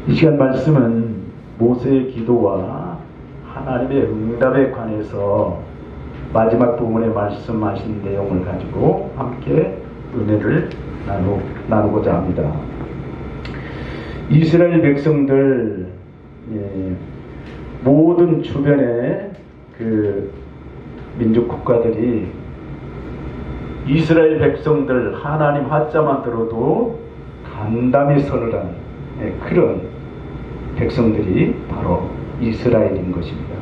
이 시간 말씀은 모세의 기도와 하나님의 응답에 관해서 마지막 부분에 말씀하신 내용을 가지고 함께 은혜를 나누고자 합니다. 이스라엘 백성들, 모든 주변의 그 민족 국가들이 이스라엘 백성들 하나님 하자만 들어도 간담이 서늘한 그런 백성들이 바로 이스라엘인 것입니다.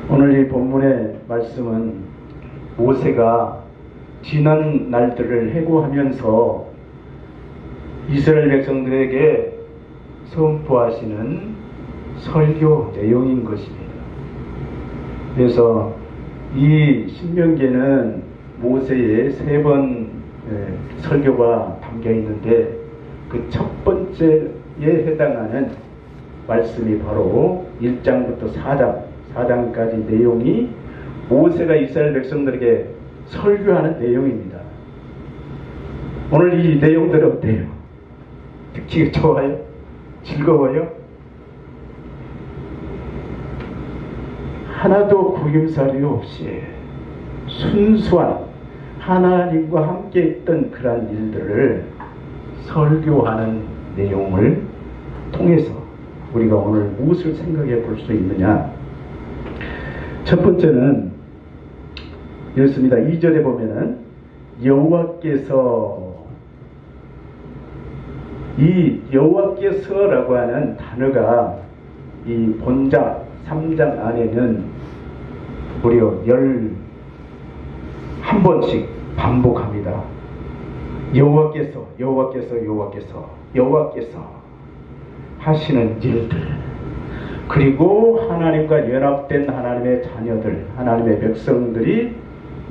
오늘 이 본문의 말씀은 모세가 지난 날들을 회고하면서 이스라엘 백성들에게 선포하시는 설교 내용인 것입니다. 그래서 이 신명기에는 모세의 3번 설교가 담겨 있는데 그 첫 번째에 해당하는 말씀이 바로 1장부터 4장까지 내용이 모세가 이스라엘 백성들에게 설교하는 내용입니다. 오늘 이 내용들은 어때요? 듣기 좋아요? 즐거워요? 하나도 구김살이 없이 순수한 하나님과 함께 있던 그러한 일들을 설교하는 내용을 통해서 우리가 오늘 무엇을 생각해 볼 수 있느냐? 첫 번째는 이렇습니다. 2절에 보면은 이 여호와께서라고 하는 단어가 이 본장 3장 안에는 무려 11번씩 반복합니다. 여호와께서 하시는 일들, 그리고 하나님과 연합된 하나님의 자녀들, 하나님의 백성들이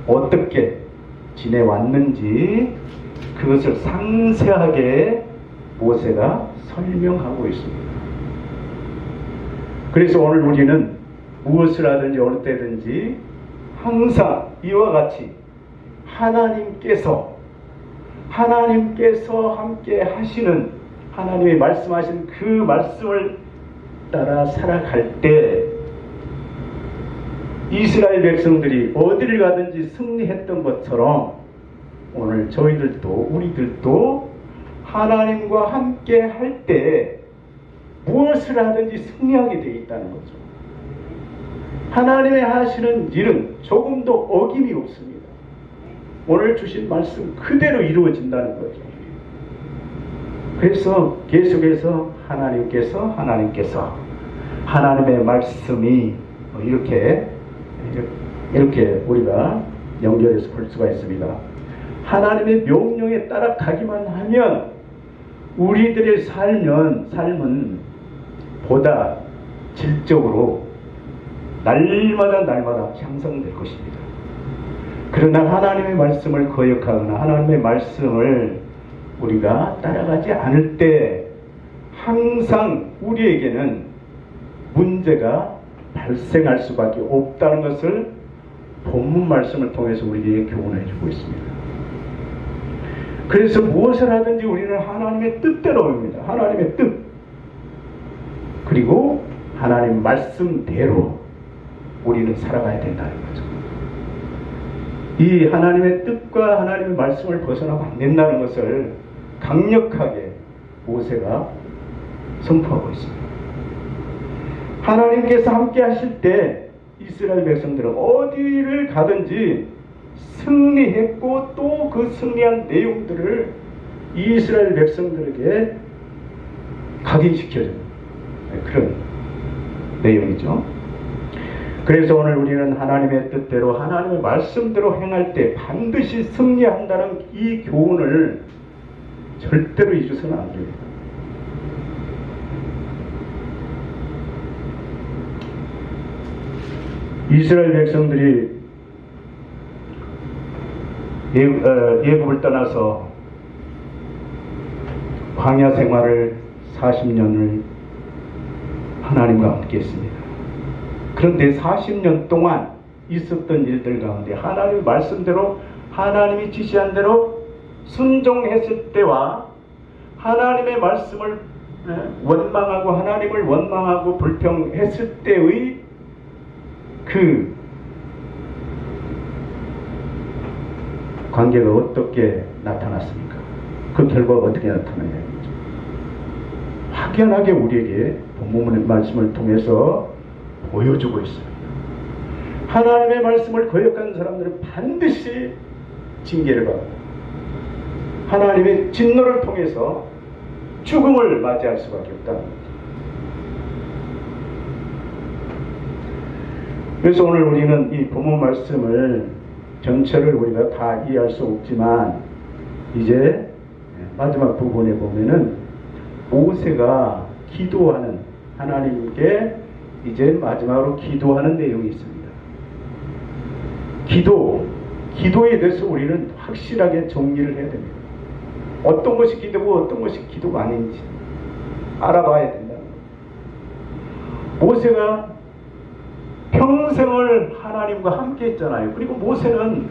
어떻게 지내왔는지 그것을 상세하게 모세가 설명하고 있습니다. 그래서 오늘 우리는 무엇을 하든지 어느 때든지 항상 이와 같이 하나님께서 함께 하시는 하나님의 말씀하신 그 말씀을 따라 살아갈 때 이스라엘 백성들이 어디를 가든지 승리했던 것처럼 오늘 우리들도 하나님과 함께 할 때 무엇을 하든지 승리하게 되어 있다는 거죠. 하나님의 하시는 일은 조금도 어김이 없습니다. 오늘 주신 말씀 그대로 이루어진다는 거죠. 그래서 계속해서 하나님의 말씀이 이렇게 우리가 연결해서 볼 수가 있습니다. 하나님의 명령에 따라 가기만 하면 우리들의 삶은 보다 질적으로 날마다 향상될 것입니다. 그러나 하나님의 말씀을 거역하거나 하나님의 말씀을 우리가 따라가지 않을 때 항상 우리에게는 문제가 발생할 수밖에 없다는 것을 본문 말씀을 통해서 우리에게 교훈해 주고 있습니다. 그래서 무엇을 하든지 우리는 하나님의 뜻대로 합니다. 하나님의 뜻, 그리고 하나님 말씀대로 우리는 살아가야 된다는 거죠. 이 하나님의 뜻과 하나님의 말씀을 벗어나면 안 된다는 것을 강력하게 모세가 선포하고 있습니다. 하나님께서 함께 하실 때 이스라엘 백성들은 어디를 가든지 승리했고 또 그 승리한 내용들을 이스라엘 백성들에게 각인시켜주는 그런 내용이죠. 그래서 오늘 우리는 하나님의 뜻대로 하나님의 말씀대로 행할 때 반드시 승리한다는 이 교훈을 절대로 잊어서는 안 됩니다. 이스라엘 백성들이 예굽을 떠나서 광야 생활을 40년을 하나님과 함께 했습니다. 그런데 40년 동안 있었던 일들 가운데 하나님의 말씀대로 하나님이 지시한 대로 순종했을 때와 하나님의 말씀을 원망하고 하나님을 원망하고 불평했을 때의 그 관계가 어떻게 나타났습니까? 그 결과가 어떻게 나타나냐. 확연하게 우리에게 본문의 말씀을 통해서 보여주고 있습니다. 하나님의 말씀을 거역한 사람들은 반드시 징계를 받고 하나님의 진노를 통해서 죽음을 맞이할 수밖에 없다는 거죠. 그래서 오늘 우리는 이 본문 말씀을 전체를 우리가 다 이해할 수 없지만 이제 마지막 부분에 보면은 모세가 기도하는, 하나님께 이제 마지막으로 기도하는 내용이 있습니다. 기도에 대해서 우리는 확실하게 정리를 해야 됩니다. 어떤 것이 기도고 어떤 것이 기도가 아닌지 알아봐야 된다. 모세가 평생을 하나님과 함께 했잖아요. 그리고 모세는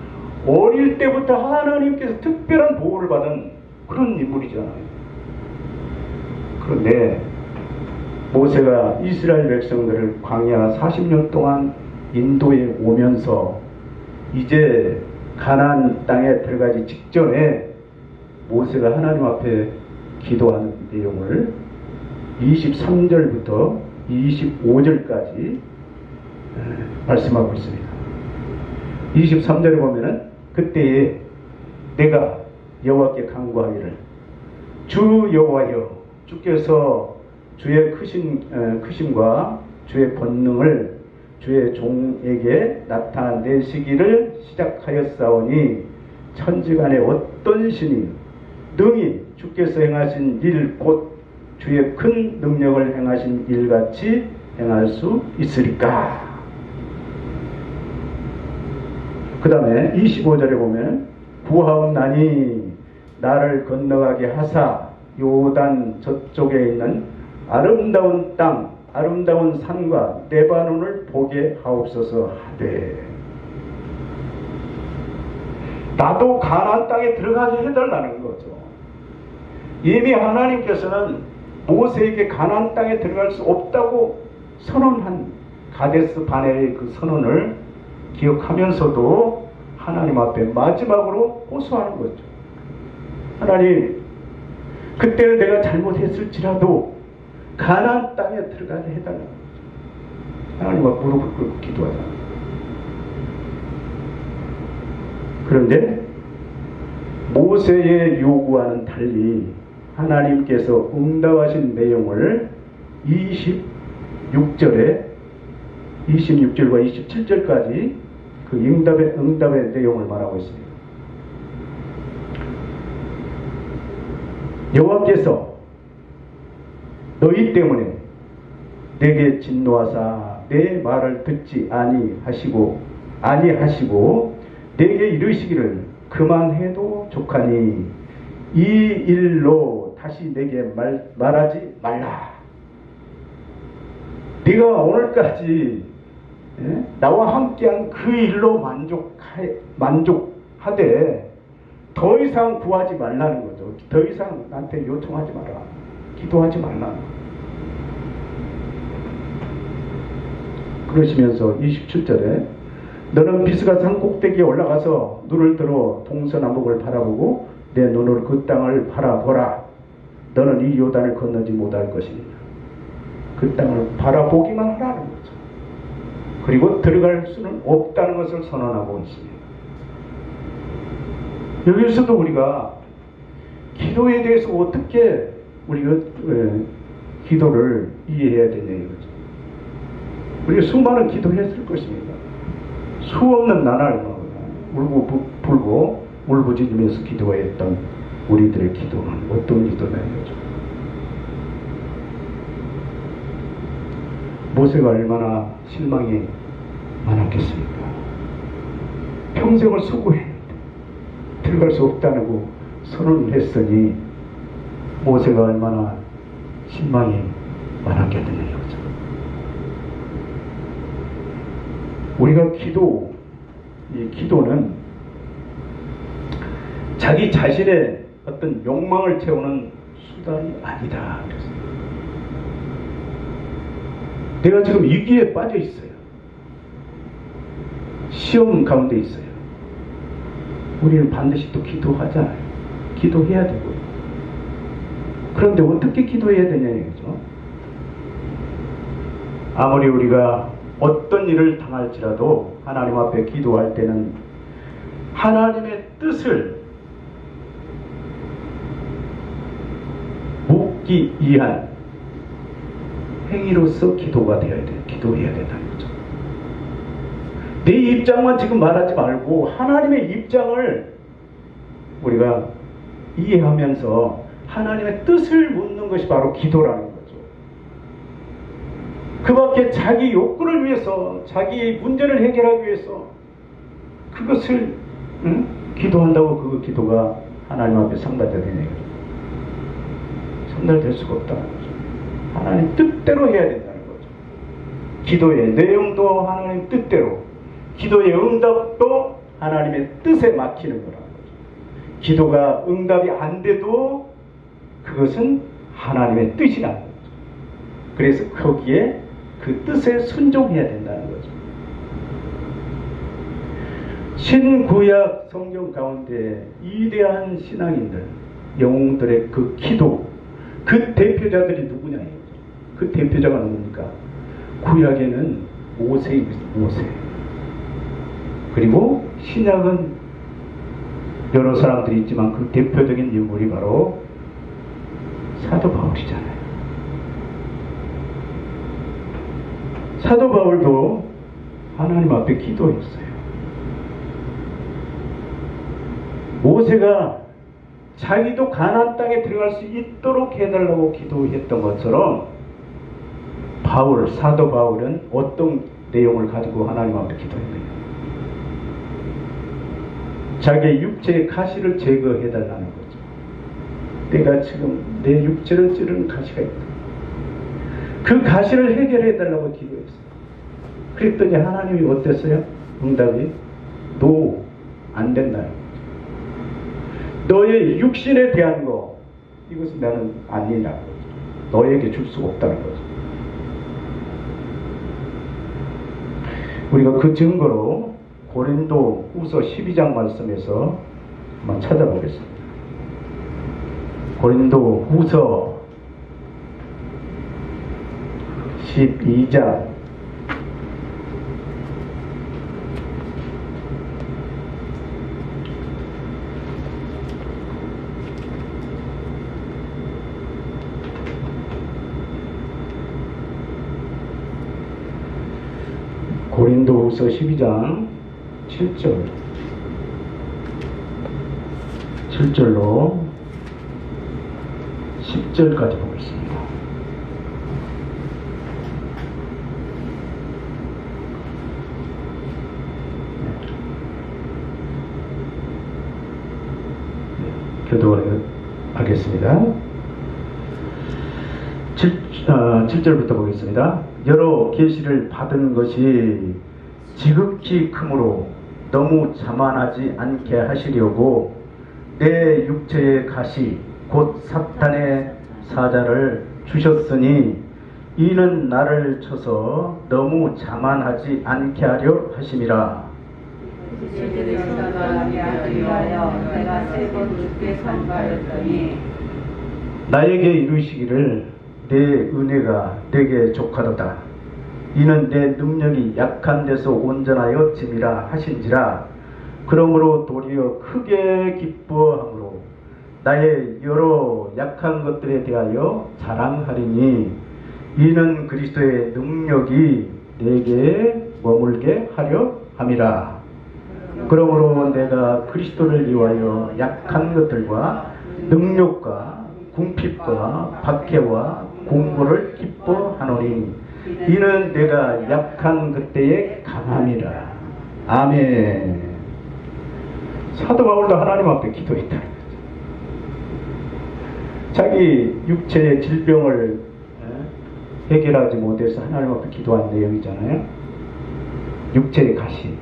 어릴 때부터 하나님께서 특별한 보호를 받은 그런 인물이잖아요. 그런데 모세가 이스라엘 백성들을 광야 40년 동안 인도에 오면서 이제 가나안 땅에 들어가기 직전에 모세가 하나님 앞에 기도하는 내용을 23절부터 25절까지 말씀하고 있습니다. 23절에 보면은 그때에 내가 여호와께 간구하기를 주 여호와여, 주께서 주의 크심과 주의 권능을 주의 종에게 나타내시기를 시작하였사오니 천지간에 어떤 신이 능히 주께서 행하신 일 곧 주의 큰 능력을 행하신 일같이 행할 수 있으리까. 그 다음에 25절에 보면 구하옵나니 나를 건너가게 하사 요단 저쪽에 있는 아름다운 땅, 아름다운 산과 레바논을 보게 하옵소서 하되, 나도 가나안 땅에 들어가게 해달라는 거죠. 이미 하나님께서는 모세에게 가나안 땅에 들어갈 수 없다고 선언한 가데스 바네의 그 선언을 기억하면서도 하나님 앞에 마지막으로 호소하는 거죠. 하나님, 그때는 내가 잘못했을지라도 가나안 땅에 들어가게 해달라는 거죠. 하나님 앞에 무릎을 꿇고 기도하자. 그런데 모세의 요구와는 달리 하나님께서 응답하신 내용을 26절과 27절까지 그 응답의 내용을 말하고 있습니다. 여호와께서 너희 때문에 내게 진노하사 내 말을 듣지 아니하시고 내게 이르시기를 그만해도 족하니 이 일로 다시 내게 말하지 말라. 네가 오늘까지 나와 함께한 그 일로 만족하되 더 이상 구하지 말라는 거죠. 더 이상 나한테 요청하지 마라. 기도하지 말라. 그러시면서 27절에 너는 비스가 산 꼭대기에 올라가서 눈을 들어 동서남북을 바라보고 내 눈으로 그 땅을 바라보라. 너는 이 요단을 건너지 못할 것이니라. 그 땅을 바라보기만 하라는 거죠. 그리고 들어갈 수는 없다는 것을 선언하고 있습니다. 여기서도 우리가 기도에 대해서 어떻게 우리가 기도를 이해해야 되냐 이거죠. 우리가 수많은 기도했을 것입니다. 수없는 나날 울고 울부짖으면서 기도했던 우리들의 기도는 어떤 기도냐죠. 모세가 얼마나 실망이 많았겠습니까? 평생을 수고했는데 들어갈 수 없다고 선언을 했으니 모세가 얼마나 실망이 많았겠느냐 이거죠. 우리가 이 기도는 자기 자신의 어떤 욕망을 채우는 수단이 아니다. 그랬습니다. 내가 지금 위기에 빠져 있어요. 시험 가운데 있어요. 우리는 반드시 또 기도하잖아요. 기도해야 되고요. 그런데 어떻게 기도해야 되냐는 거죠. 아무리 우리가 어떤 일을 당할지라도 하나님 앞에 기도할 때는 하나님의 뜻을 묻기 위한 행위로서 기도가 되어야 돼요. 기도해야 된다는 거죠. 내 입장만 지금 말하지 말고 하나님의 입장을 우리가 이해하면서 하나님의 뜻을 묻는 것이 바로 기도라는 거죠. 그 밖에 자기 욕구를 위해서, 자기 문제를 해결하기 위해서 그것을 기도한다고 그 기도가 하나님 앞에 상달되느냐. 상달될 수가 없다는 거죠. 하나님 뜻대로 해야 된다는 거죠. 기도의 내용도 하나님 뜻대로, 기도의 응답도 하나님의 뜻에 맡기는 거라는 거죠. 기도가 응답이 안 돼도 그것은 하나님의 뜻이라는 거죠. 그래서 거기에 그 뜻에 순종해야 된다는 거죠. 신구약 성경 가운데 위대한 신앙인들, 영웅들의 그 기도, 그 대표자들이 누구냐? 그 대표자가 누굽니까? 구약에는 모세입니다. 모세. 그리고 신약은 여러 사람들이 있지만 그 대표적인 인물이 바로 사도 바울이잖아요. 사도 바울도 하나님 앞에 기도했어요. 모세가 자기도 가나안 땅에 들어갈 수 있도록 해달라고 기도했던 것처럼 사도 바울은 어떤 내용을 가지고 하나님 앞에 기도했나요? 자기의 육체의 가시를 제거해달라는 거죠. 내가 지금 내 육체를 찌르는 가시가 있다. 그 가시를 해결해달라고 기도했어요. 그랬더니 하나님이 어땠어요? 응답이 노, 안 된다는 거죠. 너의 육신에 대한 거, 이것은 나는 아니라는 거죠. 너에게 줄 수가 없다는 거죠. 우리가 그 증거로 고린도 후서 12장 말씀에서 한번 찾아보겠습니다. 고린도 후서 12장 고린도후서 12장 7절로 10절까지 보겠습니다. 교도하겠습니다. 7절부터 보겠습니다. 여러 계시를 받은 것이 지극히 크므로 너무 자만하지 않게 하시려고 내 육체의 가시 곧 사탄의 사자를 주셨으니 이는 나를 쳐서 너무 자만하지 않게 하려 하심이라. 나에게 이르시기를 내 은혜가 내게 족하도다. 이는 내 능력이 약한 데서 온전하여 짐이라 하신지라. 그러므로 도리어 크게 기뻐함으로 나의 여러 약한 것들에 대하여 자랑하리니 이는 그리스도의 능력이 내게 머물게 하려 함이라. 그러므로 내가 그리스도를 위하여 약한 것들과 능력과 궁핍과 박해와 공고를 기뻐하노니 이는 내가 약한 그때의 강함이라. 아멘. 사도 바울도 하나님 앞에 기도했다는 거죠. 자기 육체의 질병을 해결하지 못해서 하나님 앞에 기도한 내용이잖아요. 육체의 가시.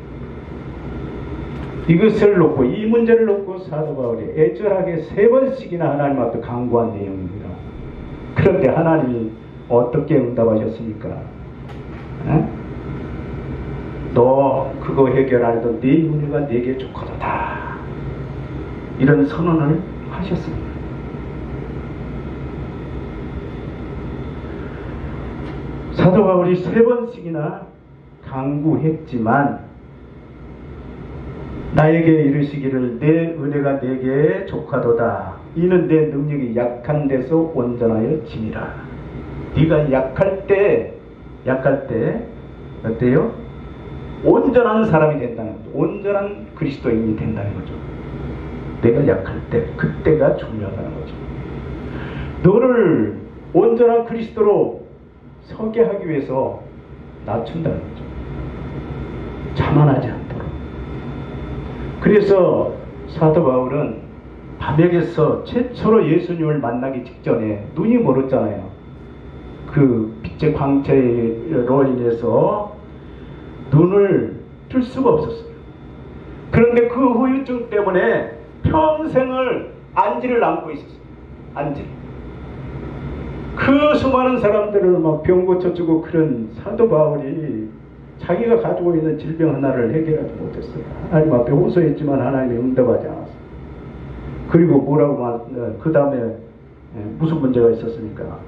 이것을 놓고, 이 문제를 놓고 사도 바울이 애절하게 3번씩이나 하나님 앞에 간구한 내용입니다. 그런데 하나님이 어떻게 응답하셨습니까? 에? 너 그거 해결 안 해도 네 은혜가 내게 좋거다. 이런 선언을 하셨습니다. 사도 바울이 3번씩이나 강구했지만 나에게 이르시기를 내 은혜가 내게 족하도다. 이는 내 능력이 약한 데서 온전하여 지니라. 네가 약할 때 어때요? 온전한 사람이 된다는 거죠. 온전한 그리스도인이 된다는 거죠. 내가 약할 때 그때가 중요하다는 거죠. 너를 온전한 그리스도로 서게 하기 위해서 낮춘다는 거죠. 자만하지 않도록. 그래서 사도 바울은 밤에게서 최초로 예수님을 만나기 직전에 눈이 멀었잖아요. 그 빛의 광채로 인해서 눈을 뜰 수가 없었어요. 그런데 그 후유증 때문에 평생을 안지를 안고 있었어요. 안지. 그 수많은 사람들을 막 병 고쳐주고 그런 사도 바울이 자기가 가지고 있는 질병 하나를 해결하지 못했어요. 하나님 앞에 호소했지만 하나님이 응답하지 않았어요. 그리고 뭐라고 그 다음에 무슨 문제가 있었습니까?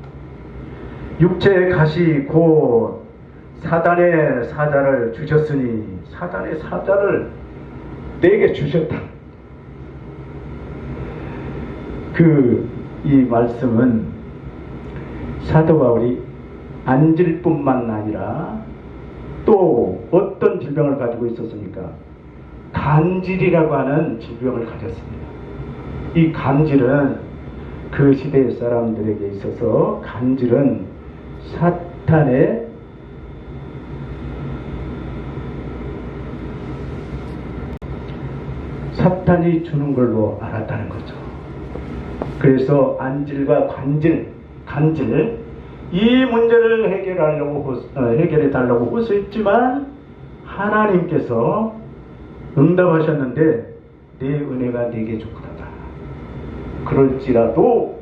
육체의 가시 곧 사단의 사자를 주셨으니 사단의 사자를 내게 주셨다. 이 말씀은 사도 바울이 안질 뿐만 아니라 또 어떤 질병을 가지고 있었습니까? 간질이라고 하는 질병을 가졌습니다. 이 간질은 그 시대 사람들에게 있어서 간질은 사탄이 주는 걸로 알았다는 거죠. 그래서 안질과 간질 이 문제를 해결해 달라고 호소했지만 하나님께서 응답하셨는데 내 은혜가 내게 족하다. 그럴지라도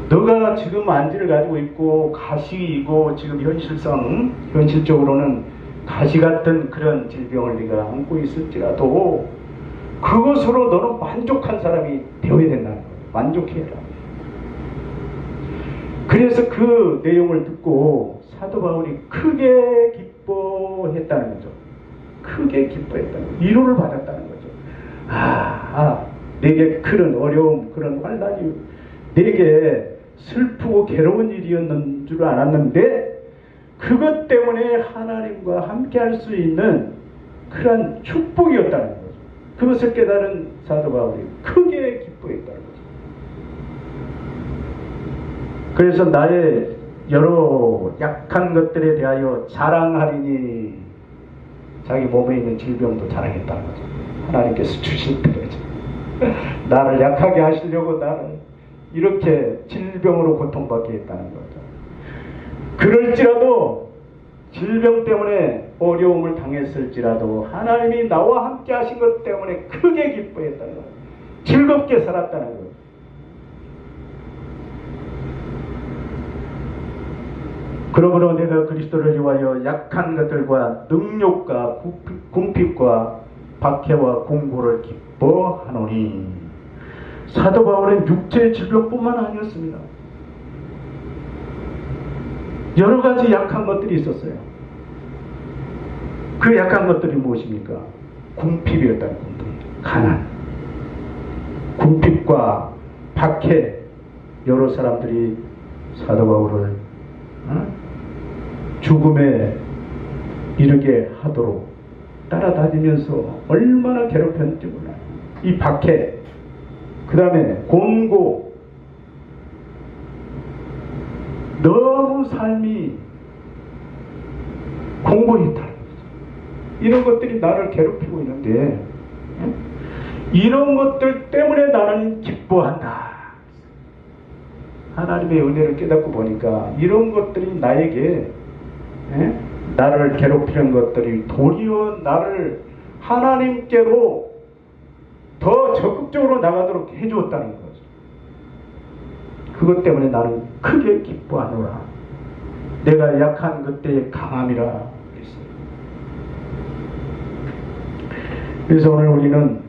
너가 지금 안지를 가지고 있고 가시이고 지금 현실적으로는 가시 같은 그런 질병을 네가 안고 있을지라도 그것으로 너는 만족한 사람이 되어야 된다는 거예요. 만족해라. 그래서 그 내용을 듣고 사도 바울이 크게 기뻐했다는 거죠. 크게 기뻐했다는 거죠. 위로를 받았다는 거죠. 내게 그런 어려움, 그런 환난이 내게 슬프고 괴로운 일이었는 줄 알았는데 그것 때문에 하나님과 함께 할 수 있는 그런 축복이었다는 거죠. 그것을 깨달은 사도 바울이 크게 기뻐했다는 거죠. 그래서 나의 여러 약한 것들에 대하여 자랑하리니 자기 몸에 있는 질병도 자랑했다는 거죠. 하나님께서 주실 때죠. 나를 약하게 하시려고 나를 이렇게 질병으로 고통받게 했다는 거죠. 그럴지라도 질병 때문에 어려움을 당했을지라도 하나님이 나와 함께 하신 것 때문에 크게 기뻐했다는 거예요. 즐겁게 살았다는 거예요. 그러므로 내가 그리스도를 위하여 약한 것들과 능욕과 궁핍과 박해와 공고를 기뻐하노니. 사도 바울은 육체의 질병뿐만 아니었습니다. 여러 가지 약한 것들이 있었어요. 그 약한 것들이 무엇입니까? 궁핍이었다는 겁니다. 가난, 궁핍과 박해. 여러 사람들이 사도 바울을 죽음에 이르게 하도록 따라다니면서 얼마나 괴롭혔는지 몰라요. 이 박해, 그 다음에 곤고, 너무 삶이 공고했다는 거죠. 이런 것들이 나를 괴롭히고 있는데 이런 것들 때문에 나는 기뻐한다. 하나님의 은혜를 깨닫고 보니까 이런 것들이 나에게 나를 괴롭히는 것들이 도리어 나를 하나님께로 더 적극적으로 나가도록 해주었다는 거죠. 그것 때문에 나는 크게 기뻐하노라. 내가 약한 그때의 강함이라 그랬어요. 그래서 오늘 우리는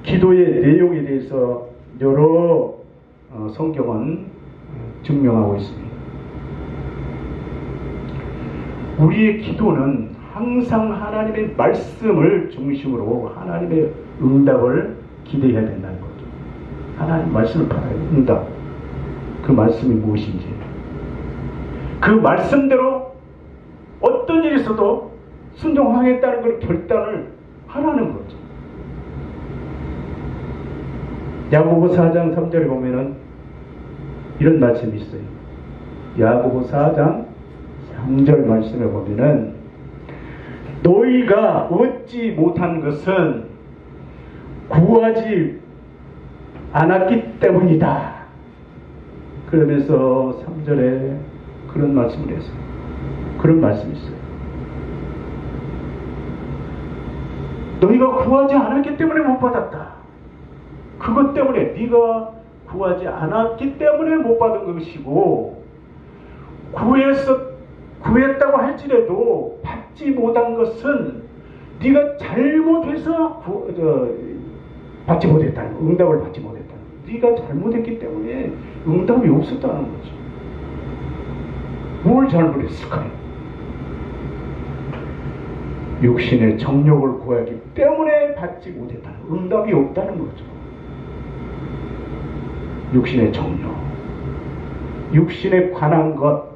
기도의 내용에 대해서 여러 성경은 증명하고 있습니다. 우리의 기도는 항상 하나님의 말씀을 중심으로 하나님의 응답을 기대해야 된다는 거죠. 하나님 말씀을 받아요. 응답. 그 말씀이 무엇인지. 그 말씀대로 어떤 일이 있어도 순종하겠다는 걸 결단을 하라는 거죠. 야고보 4장 3절에 보면은 이런 말씀이 있어요. 야고보 4장 3절 말씀에 보면은 너희가 얻지 못한 것은 구하지 않았기 때문이다. 그러면서 3절에 그런 말씀을 했어요. 그런 말씀이 있어요. 너희가 구하지 않았기 때문에 못 받았다. 그것 때문에 네가 구하지 않았기 때문에 못 받은 것이고, 구했다고 할지라도 받지 못한 것은 네가 잘못해서 받지 못했다는 거, 응답을 받지 못했다는 거. 네가 잘못했기 때문에 응답이 없었다는 거죠. 뭘 잘못했을까요? 육신의 정욕을 구하기 때문에 받지 못했다는 거, 응답이 없다는 거죠. 육신의 정욕, 육신에 관한 것,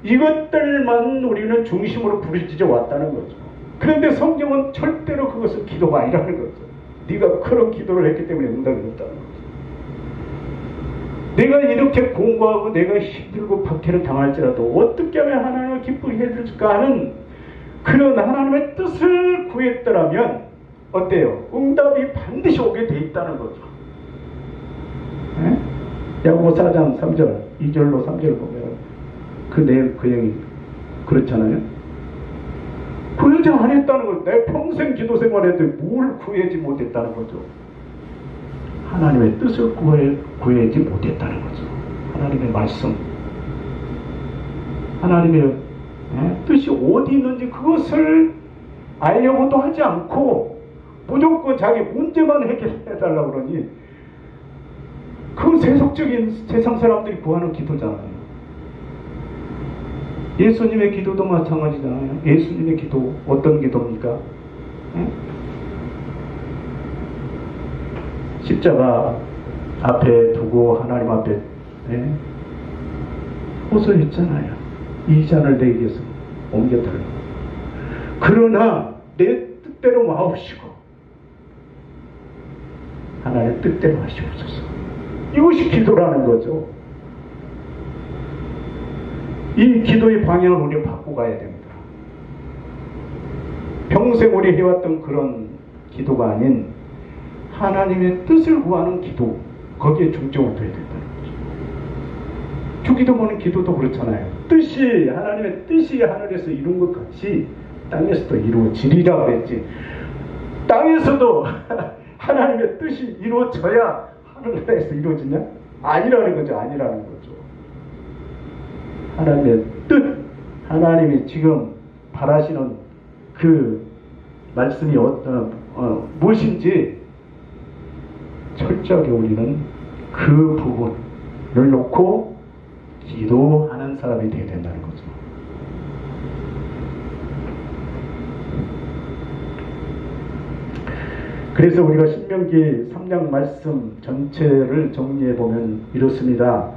이것들만 우리는 중심으로 부르짖어 왔다는 거죠. 그런데 성경은 절대로 그것은 기도가 아니라는 거죠. 네가 그런 기도를 했기 때문에 응답이 없다는 거죠. 내가 이렇게 공부하고 내가 힘들고 박해를 당할지라도 어떻게 하면 하나님을 기쁘게 해줄까 하는 그런 하나님의 뜻을 구했더라면 어때요? 응답이 반드시 오게 돼 있다는 거죠. 야고보 4장 3절 2절로 3절을 보면 그 내용 그 내용이 그렇잖아요. 구하지 않았다는 걸, 내 평생 기도 생활했는데 뭘 구하지 못했다는 거죠. 하나님의 뜻을 구하지 못했다는 거죠. 하나님의 말씀, 하나님의 뜻이 어디 있는지 그것을 알려고도 하지 않고 무조건 자기 문제만 해결해달라고 그러니 그 세속적인 세상 사람들이 구하는 기도잖아요. 예수님의 기도도 마찬가지잖아요. 예수님의 기도 어떤 기도입니까? 십자가 앞에 두고 하나님 앞에 호소했잖아요. 이 잔을 내게서 옮겨달라고. 그러나 내 뜻대로 마옵시고 하나님의 뜻대로 하시옵소서. 이것이 기도라는 거죠. 이 기도의 방향을 우리가 바꾸고 가야 됩니다. 평생 우리 해왔던 그런 기도가 아닌 하나님의 뜻을 구하는 기도, 거기에 중점을 둬야 된다는 거죠. 주기도문은 기도도 그렇잖아요. 하나님의 뜻이 하늘에서 이룬 것 같이 땅에서도 이루어지리라 그랬지. 땅에서도 하나님의 뜻이 이루어져야 하늘에서 이루어지냐? 아니라는 거죠. 하나님의 뜻, 하나님이 지금 바라시는 그 말씀이 무엇인지 철저하게 우리는 그 부분을 놓고 기도하는 사람이 되어야 된다는 거죠. 그래서 우리가 신명기 3장 말씀 전체를 정리해보면 이렇습니다.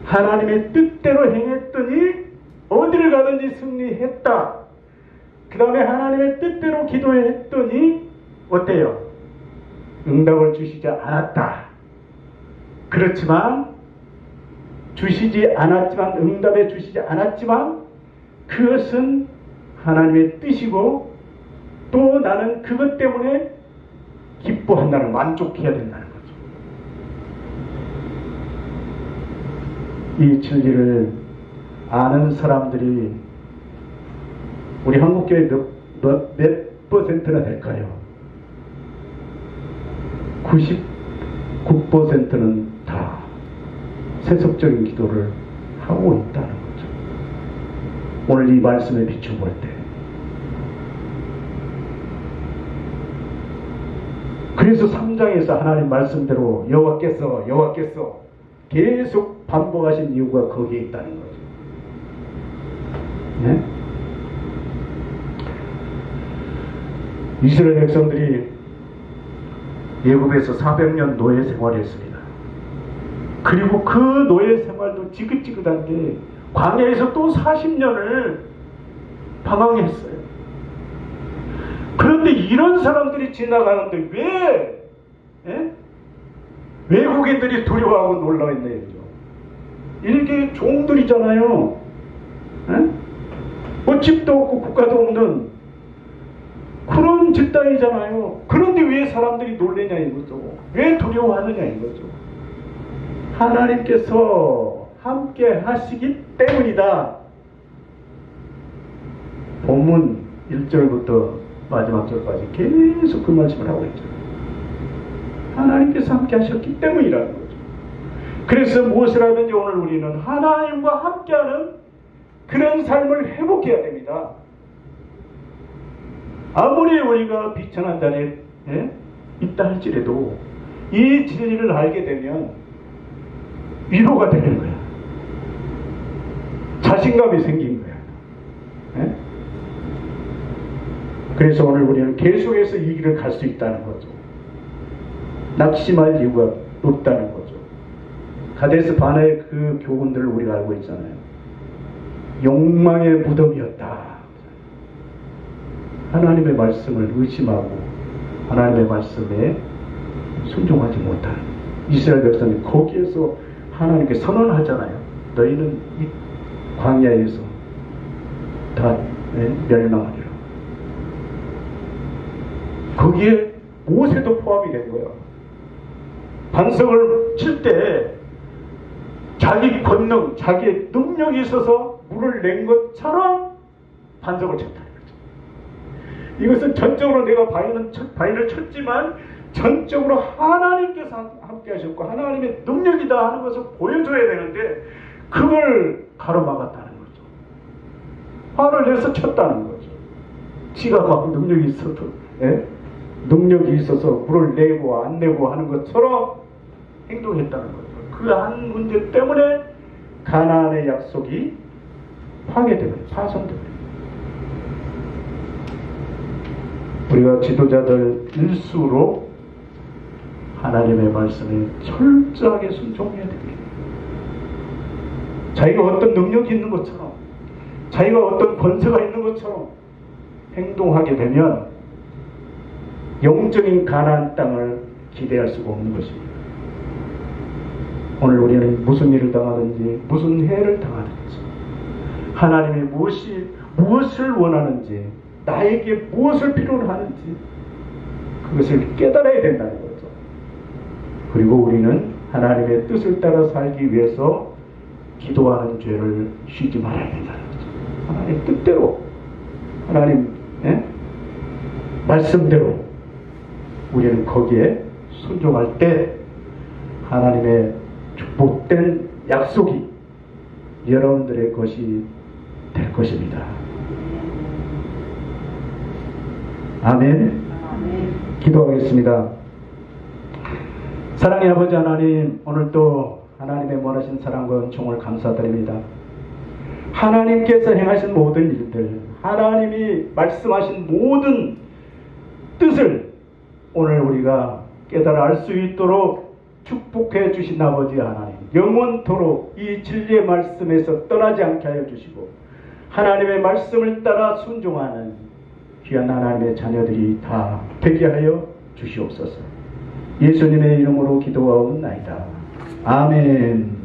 하나님의 뜻대로 행했더니 어디를 가든지 승리했다. 그 다음에 하나님의 뜻대로 기도했더니 어때요? 응답을 주시지 않았다. 그렇지만 응답해 주시지 않았지만 그것은 하나님의 뜻이고 또 나는 그것 때문에 기뻐한다는, 만족해야 된다는 거죠. 이 진리를 아는 사람들이 우리 한국교회 몇 퍼센트나 될까요? 99%는 다 세속적인 기도를 하고 있다는 거죠. 오늘 이 말씀에 비춰볼 때 그래서 3장에서 하나님 말씀대로 여호와께서 계속 반복하신 이유가 거기에 있다는 거죠. 네? 이스라엘 백성들이 애굽에서 400년 노예 생활했습니다. 그리고 그 노예 생활도 지긋지긋한데 광야에서 또 40년을 방황했어요. 그런데 이런 사람들이 지나가는데 왜 외국인들이 두려워하고 놀라워했네요. 이렇게 종들이잖아요. 뭐 집도 없고 국가도 없는 그런 집단이잖아요. 그런데 왜 사람들이 놀래냐 이거죠. 왜 두려워하느냐 이거죠. 하나님께서 함께 하시기 때문이다. 본문 1절부터 마지막 절까지 계속 그 말씀을 하고 있죠. 하나님께서 함께 하셨기 때문이라는 거죠. 그래서 무엇을 하든지 오늘 우리는 하나님과 함께하는 그런 삶을 회복해야 됩니다. 아무리 우리가 비천한 자리에 있다 할지라도 이 진리를 알게 되면 위로가 되는 거야. 자신감이 생긴 거야. 그래서 오늘 우리는 계속해서 이 길을 갈 수 있다는 거죠. 낙심할 이유가 없다는 거죠. 가데스 바네의 그 교훈들을 우리가 알고 있잖아요. 욕망의 무덤이었다. 하나님의 말씀을 의심하고 하나님의 말씀에 순종하지 못하는 이스라엘 백성이 거기에서 하나님께 선언하잖아요. 너희는 이 광야에서 다 멸망하리라. 거기에 모세도 포함이 된 거야. 반석을 칠 때 자기 권능, 자기의 능력이 있어서 물을 낸 것처럼 반석을 쳤다는 거죠. 이것은 전적으로 내가 바위를 쳤지만 전적으로 하나님께서 함께 하셨고 하나님의 능력이다 하는 것을 보여줘야 되는데 그걸 가로막았다는 거죠. 화를 내서 쳤다는 거죠. 지가 막 능력이 있어도 능력이 있어서 물을 내고 안 내고 하는 것처럼 행동했다는 거죠. 그 한 문제 때문에 가나안의 약속이 파괴되고 파손되고 우리가 지도자들일수록 하나님의 말씀에 철저하게 순종해야 됩니다. 자기가 어떤 능력이 있는 것처럼 자기가 어떤 권세가 있는 것처럼 행동하게 되면 영적인 가나안 땅을 기대할 수가 없는 것입니다. 오늘 우리는 무슨 일을 당하든지 무슨 해를 당하든지 하나님이 무엇을 원하는지 나에게 무엇을 필요로 하는지 그것을 깨달아야 된다는 거죠. 그리고 우리는 하나님의 뜻을 따라 살기 위해서 기도하는 죄를 쉬지 말아야 된다는 거죠. 하나님의 뜻대로 하나님 말씀대로 우리는 거기에 순종할 때 하나님의 축복된 약속이 여러분들의 것이 될 것입니다. 아멘. 기도하겠습니다. 사랑의 아버지 하나님, 오늘도 하나님의 원하신 사랑과 은총을 감사드립니다. 하나님께서 행하신 모든 일들, 하나님이 말씀하신 모든 뜻을 오늘 우리가 깨달아 알 수 있도록 축복해 주신 아버지 하나님, 영원토록 이 진리의 말씀에서 떠나지 않게 하여 주시고 하나님의 말씀을 따라 순종하는 귀한 하나님의 자녀들이 다 되게 하여 주시옵소서. 예수님의 이름으로 기도하옵나이다. 아멘.